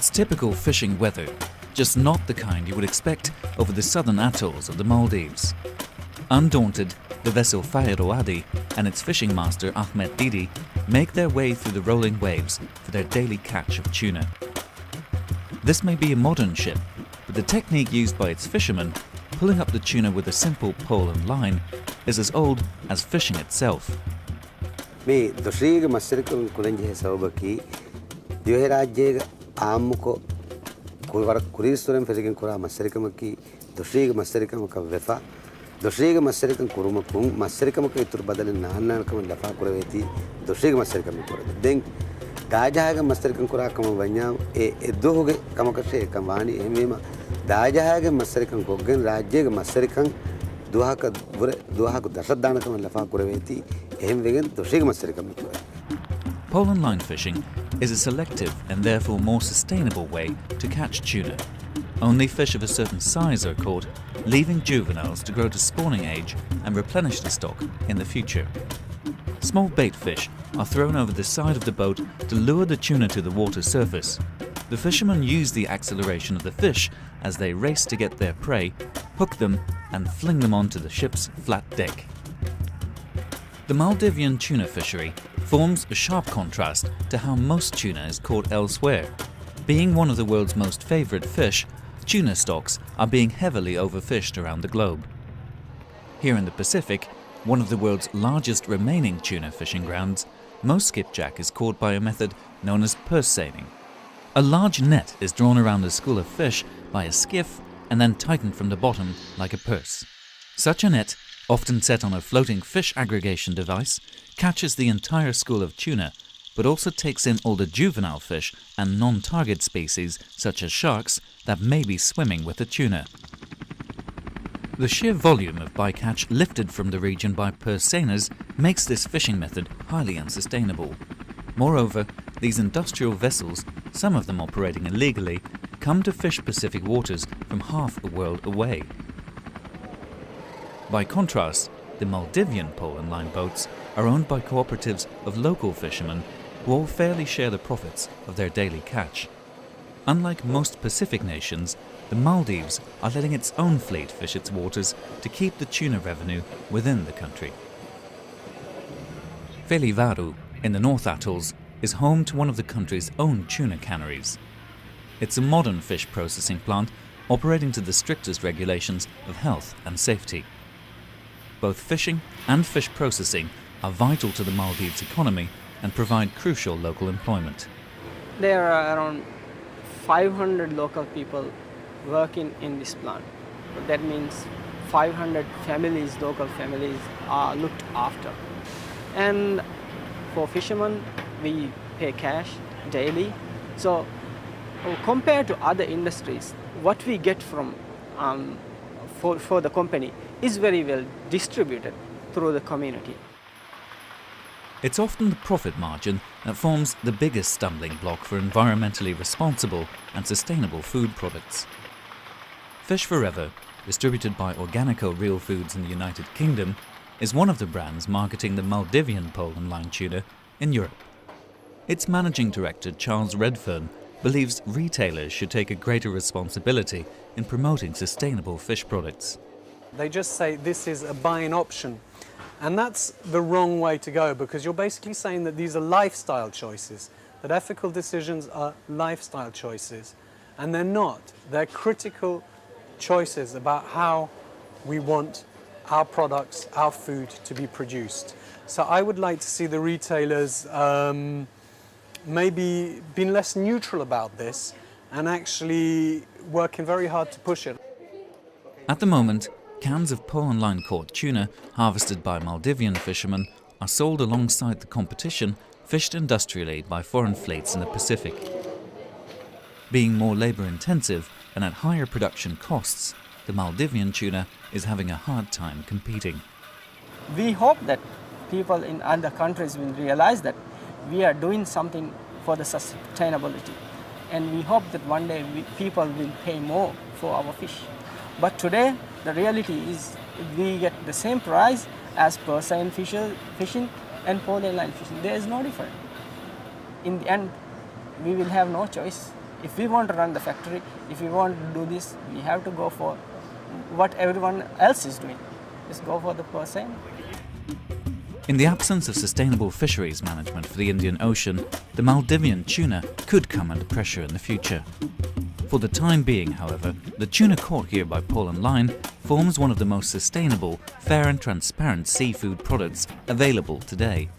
It's typical fishing weather, just not the kind you would expect over the southern atolls of the Maldives. Undaunted, the vessel Fairo Adi and its fishing master Ahmed Didi make their way through the rolling waves for their daily catch of tuna. This may be a modern ship, but the technique used by its fishermen, pulling up the tuna with a simple pole and line, is as old as fishing itself. මේ දොශ්‍රීග මස්සරිකම් කුලංජේ සවබකි දිවේ රාජ්‍යයේ ආම්මුකෝ කුවර කුරිස්තරම් ෆෙසිකන් කුරා මස්සරිකමකි දොශ්‍රීග මස්සරිකමක වෙෆා දොශ්‍රීග මස්සරිකම් කුරුමකුම් මස්සරිකමක ඉතුරු බදලෙන් නාන්නනකම ලෆා කුරවේති දොශ්‍රීග මස්සරිකම කුරද දෙන් දාජහාග මස්සරිකම් කුරාකම වඤ්ඤා ඒ දොහුගේ කමකෂේ කම්වානි එමෙම දාජහාග මස්සරිකම් ගොග්ගෙන් රාජ්‍යයේ මස්සරිකම් දුවහක දශදානකම ලෆා කුරවේති Pole and line fishing is a selective and therefore more sustainable way to catch tuna. Only fish of a certain size are caught, leaving juveniles to grow to spawning age and replenish the stock in the future. Small bait fish are thrown over the side of the boat to lure the tuna to the water surface. The fishermen use the acceleration of the fish as they race to get their prey, hook them and fling them onto the ship's flat deck. The Maldivian tuna fishery forms a sharp contrast to how most tuna is caught elsewhere. Being one of the world's most favourite fish, tuna stocks are being heavily overfished around the globe. Here in the Pacific, one of the world's largest remaining tuna fishing grounds, most skipjack is caught by a method known as purse seining. A large net is drawn around a school of fish by a skiff and then tightened from the bottom like a purse. Such a net, often set on a floating fish aggregation device, catches the entire school of tuna, but also takes in all the juvenile fish and non-target species such as sharks that may be swimming with the tuna. The sheer volume of bycatch lifted from the region by purse seiners makes this fishing method highly unsustainable. Moreover, these industrial vessels, some of them operating illegally, come to fish Pacific waters from half a world away. By contrast, the Maldivian pole and line boats are owned by cooperatives of local fishermen who all fairly share the profits of their daily catch. Unlike most Pacific nations, the Maldives are letting its own fleet fish its waters to keep the tuna revenue within the country. Velivaru, in the North Atolls, is home to one of the country's own tuna canneries. It's a modern fish processing plant operating to the strictest regulations of health and safety. Both fishing and fish processing are vital to the Maldives economy and provide crucial local employment. There are around 500 local people working in this plant. That means 500 families, local families, are looked after. And for fishermen, we pay cash daily. So compared to other industries, what we get from for the company is very well distributed through the community. It's often the profit margin that forms the biggest stumbling block for environmentally responsible and sustainable food products. Fish Forever, distributed by Organico Real Foods in the United Kingdom, is one of the brands marketing the Maldivian pole and line tuna in Europe. Its managing director, Charles Redfern, believes retailers should take a greater responsibility in promoting sustainable fish products. They just say this is a buying option, and that's the wrong way to go, because you're basically saying that these are lifestyle choices, that ethical decisions are lifestyle choices, and they're not. They're critical choices about how we want our products, our food to be produced. So I would like to see the retailers maybe being less neutral about this and actually working very hard to push it. At the moment, cans of pole and line caught tuna harvested by Maldivian fishermen are sold alongside the competition fished industrially by foreign fleets in the Pacific. Being more labour-intensive and at higher production costs, the Maldivian tuna is having a hard time competing. We hope that people in other countries will realize that we are doing something for the sustainability, and we hope that one day people will pay more for our fish. But today the reality is we get the same price as purse seine fishing and pole and line fishing. There is no difference. In the end, we will have no choice If we want to run the factory, if we want to do this, we have to go for what everyone else is doing. Just go for the same. In the absence of sustainable fisheries management for the Indian Ocean, the Maldivian tuna could come under pressure in the future. For the time being, however, the tuna caught here by pole and line forms one of the most sustainable, fair and transparent seafood products available today.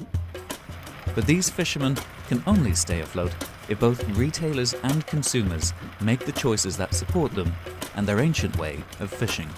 But these fishermen can only stay afloat if both retailers and consumers make the choices that support them and their ancient way of fishing.